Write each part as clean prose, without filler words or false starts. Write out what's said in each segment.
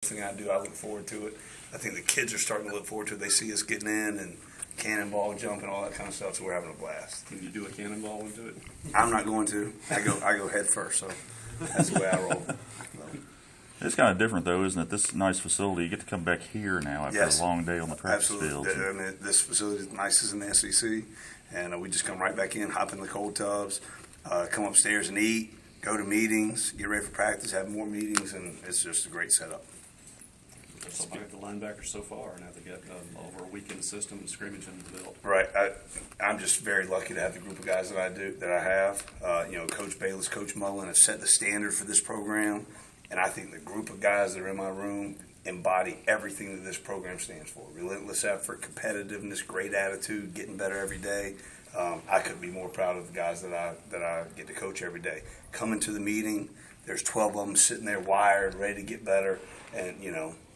thing I do. I look forward to it. I think the kids are starting to look forward to it. They see us getting in and cannonball jumping, all that kind of stuff, so we're having a blast. Can you do a cannonball into it? I'm not going to. I go head first, so that's the way I roll. It's kind of different, though, isn't it? This nice facility, you get to come back here now after a long day on the practice field. Absolutely. I mean, this facility is the nicest in the SEC, and we just come right back in, hop in the cold tubs, come upstairs and eat, go to meetings, get ready for practice, have more meetings, and it's just a great setup. Let's look at the linebackers so far. Now they've got over a week in the system and scrimmage under the belt. Right. I'm just very lucky to have the group of guys that I have. Coach Bayless, Coach Mullen have set the standard for this program, and I think the group of guys that are in my room embody everything that this program stands for. Relentless effort, competitiveness, great attitude, getting better every day. I couldn't be more proud of the guys that I get to coach every day. Coming to the meeting, there's 12 of them sitting there wired, ready to get better, and,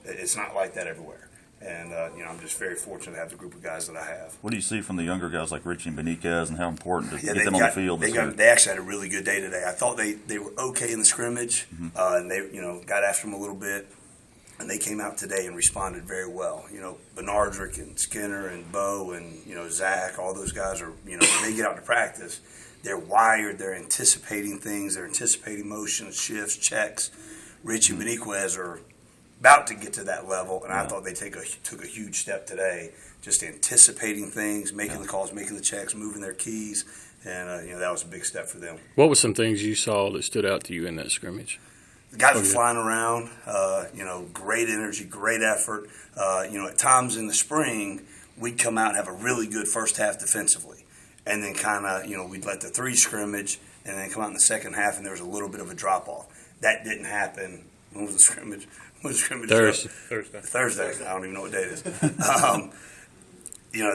it's not like that everywhere. And, I'm just very fortunate to have the group of guys that I have. What do you see from the younger guys like Richie and Beniquez and how important to get them on the field? They actually had a really good day today. I thought they were okay in the scrimmage, and they got after them a little bit. And they came out today and responded very well. Benardrick and Skinner and Bo and, Zach, all those guys are, when they get out to practice, they're wired, they're anticipating things, they're anticipating motions, shifts, checks. Richie and Beniquez are about to get to that level, and I thought they took a huge step today, just anticipating things, making the calls, making the checks, moving their keys, and that was a big step for them. What were some things you saw that stood out to you in that scrimmage? The guys are flying around, great energy, great effort. At times in the spring, we'd come out and have a really good first half defensively, and then kind of, we'd let the three scrimmage, and then come out in the second half, and there was a little bit of a drop off. That didn't happen. When was the scrimmage? Thursday. I don't even know what day it is.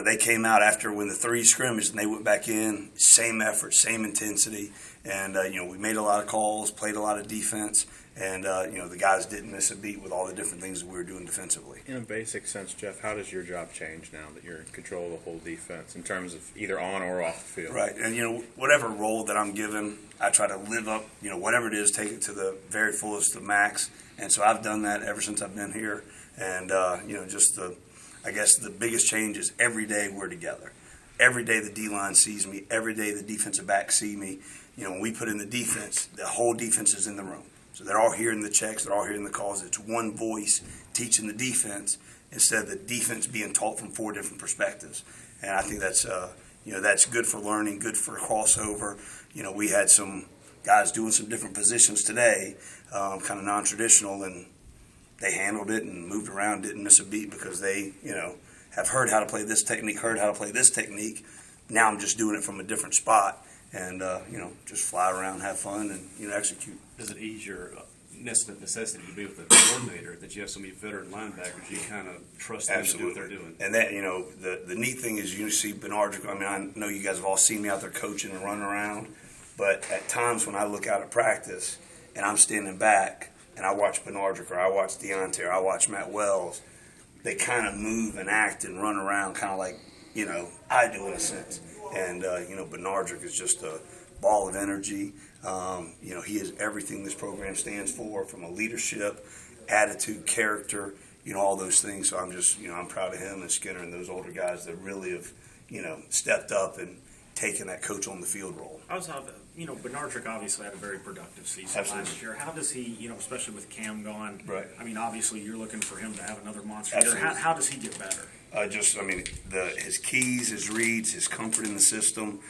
They came out after when the three scrimmaged and they went back in, same effort, same intensity. And, we made a lot of calls, played a lot of defense. And, the guys didn't miss a beat with all the different things that we were doing defensively. In a basic sense, Geoff, how does your job change now that you're in control of the whole defense in terms of either on or off the field? Right. And, whatever role that I'm given, I try to live up, whatever it is, take it to the very fullest of max. And so I've done that ever since I've been here. And, I guess the biggest change is every day we're together. Every day the D-line sees me. Every day the defensive backs see me. When we put in the defense, the whole defense is in the room. So they're all hearing the checks. They're all hearing the calls. It's one voice teaching the defense instead of the defense being taught from four different perspectives. And I think that's, that's good for learning, good for crossover. We had some guys doing some different positions today, kind of non-traditional, and they handled it and moved around, didn't miss a beat because they, have heard how to play this technique, heard how to play this technique. Now I'm just doing it from a different spot and, just fly around, have fun, and, execute. Does it ease your necessity to be with the coordinator that you have so many veteran linebackers? You kind of trust them to do what they're doing. And that, the neat thing is you see Benardrick. I mean, I know you guys have all seen me out there coaching and running around, but at times when I look out at practice and I'm standing back and I watch Benardrick or I watch Deontay or I watch Matt Wells, they kind of move and act and run around kind of like, I do in a sense. And, Benardrick is just a ball of energy. He is everything this program stands for, from a leadership, attitude, character, all those things. So I'm just, I'm proud of him and Skinner and those older guys that really have, stepped up and taken that coach on the field role. Benardrick obviously had a very productive season last year. How does he, especially with Cam gone? Right. I mean, obviously you're looking for him to have another monster Absolutely. year. How does he get better? His keys, his reads, his comfort in the system.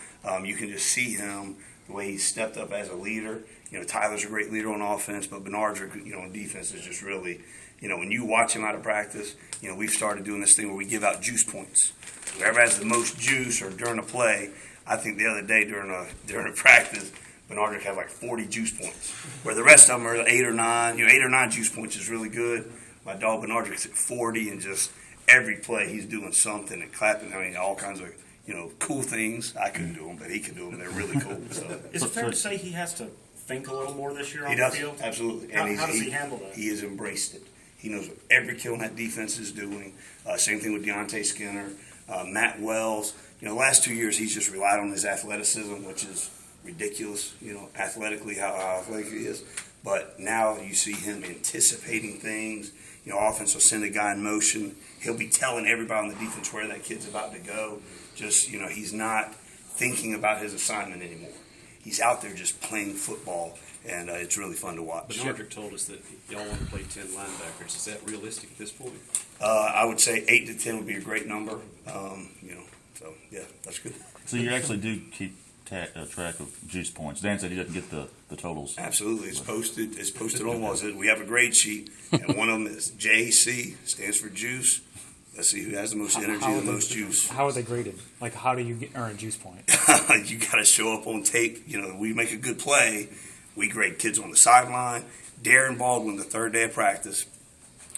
You can just see him, the way he stepped up as a leader. Tyler's a great leader on offense, but Benardrick, on defense is just really, when you watch him out of practice, we've started doing this thing where we give out juice points. Whoever has the most juice or during a play, I think the other day during a practice, Benardrick had like 40 juice points, where the rest of them are 8 or 9. 8 or 9 juice points is really good. My dog Benardrick's at 40, and just every play he's doing something and clapping. All kinds of cool things. I couldn't do them, but he can do them. They're really cool. So is it fair to say he has to think a little more this year on the field? Absolutely. How does he handle that? He has embraced it. He knows what every kill in that defense is doing. Same thing with Deontay Skinner, Matt Wells. The last 2 years he's just relied on his athleticism, which is ridiculous. Athletically how athletic he is. but now you see him anticipating things. You know, offense will send a guy in motion. He'll be telling everybody on the defense where that kid's about to go. Just, you know, he's not thinking about his assignment anymore. He's out there just playing football, and it's really fun to watch. But Nardrick told us that y'all want to play 10 linebackers. Is that realistic at this point? I would say 8 to 10 would be a great number. You know, so yeah, that's good. So you actually do keep track of juice points. Dan said he doesn't get the totals. Absolutely, it's posted. It's posted on walls. We have a grade sheet, and one of them is JC, stands for juice. Let's see who has the most energy, the most juice. How are they graded? Like, how do you earn a juice point? You got to show up on tape. You know, we make a good play. We grade kids on the sideline. Darren Baldwin, the third day of practice,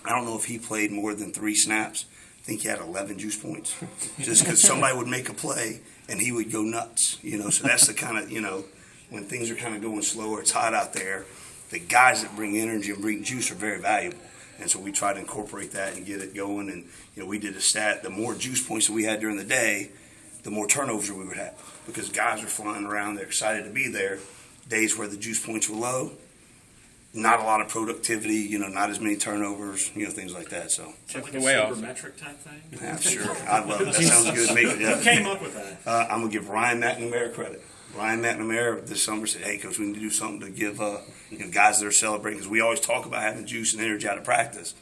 I don't know if he played more than 3 snaps. I think he had 11 juice points, just because somebody would make a play and he would go nuts. You know, so that's the kind of, you know, when things are kind of going slower, it's hot out there. The guys that bring energy and bring juice are very valuable. And so we try to incorporate that and get it going. And, you know, we did a stat, the more juice points that we had during the day, the more turnovers we would have. Because guys are flying around, they're excited to be there. Days where the juice points were low, not a lot of productivity, you know, not as many turnovers, you know, things like that. So Like the a way off. supermetric type thing? yeah, sure. I love it. That sounds good. Make it, yeah. Who came up with that? I'm going to give Ryan McNamara credit. Ryan McNamara this summer said, hey, Coach, we need to do something to give you know, guys that are celebrating, because we always talk about having juice and energy out of practice.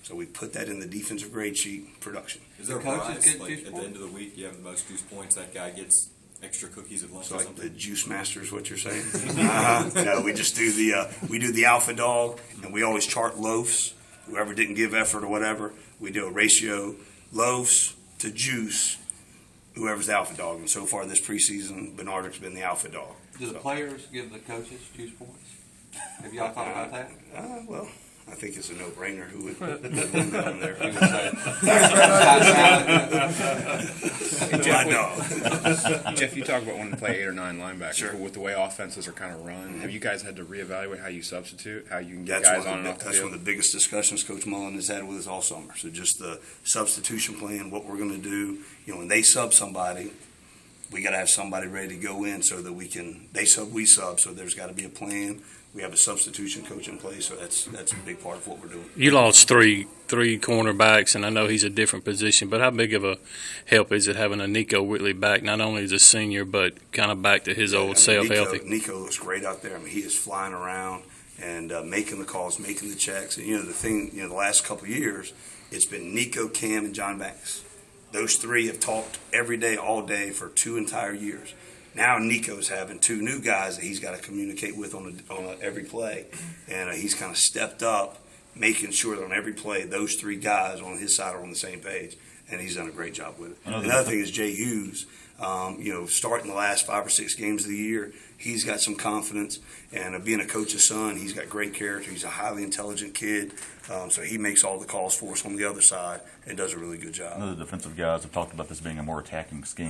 So we put that in the defensive grade sheet production. Is there a Coaches prize? get Like juice at the points? end of the week, you have the most juice points, that guy gets extra cookies at lunch So or like the something? juice master is what you're saying? No, we just do the alpha dog, and we always chart loaves. Whoever didn't give effort or whatever, we do a ratio loaves to juice. Whoever's the alpha dog, and so far this preseason, Bernardic's been the alpha dog. Do the players give the coaches juice points? Have y'all thought about that? Well, I think it's a no-brainer. Who would put that on there? He would say, My dog. Jeff, you talk about wanting to play 8 or 9 linebackers, Sure. but with the way offenses are kind of run, have you guys had to reevaluate how you substitute, how you can get That's guys on and off the that's one field? of the biggest discussions Coach Mullen has had with us all summer. So just the substitution plan, what we're going to do. You know, when they sub somebody, we got to have somebody ready to go in so that they sub, we sub. So there's got to be a plan. We have a substitution coach in place, so that's a big part of what we're doing. You lost three cornerbacks, and I know he's a different position, but how big of a help is it having a Nico Whitley back, not only as a senior, but kind of back to his old self, healthy? Nico looks great out there. I mean, he is flying around and making the calls, making the checks. And, you know, the last couple of years, it's been Nico, Cam, and John Banks. Those 3 have talked every day, all day for 2 entire years. Now Nico's having 2 new guys that he's got to communicate with on every play, and he's kind of stepped up, making sure that on every play those 3 guys on his side are on the same page, and he's done a great job with it. Another thing is Jay Hughes. You know, starting the last 5 or 6 games of the year, he's got some confidence, and being a coach's son, he's got great character. He's a highly intelligent kid, so he makes all the calls for us on the other side and does a really good job. Other defensive guys have talked about this being a more attacking scheme.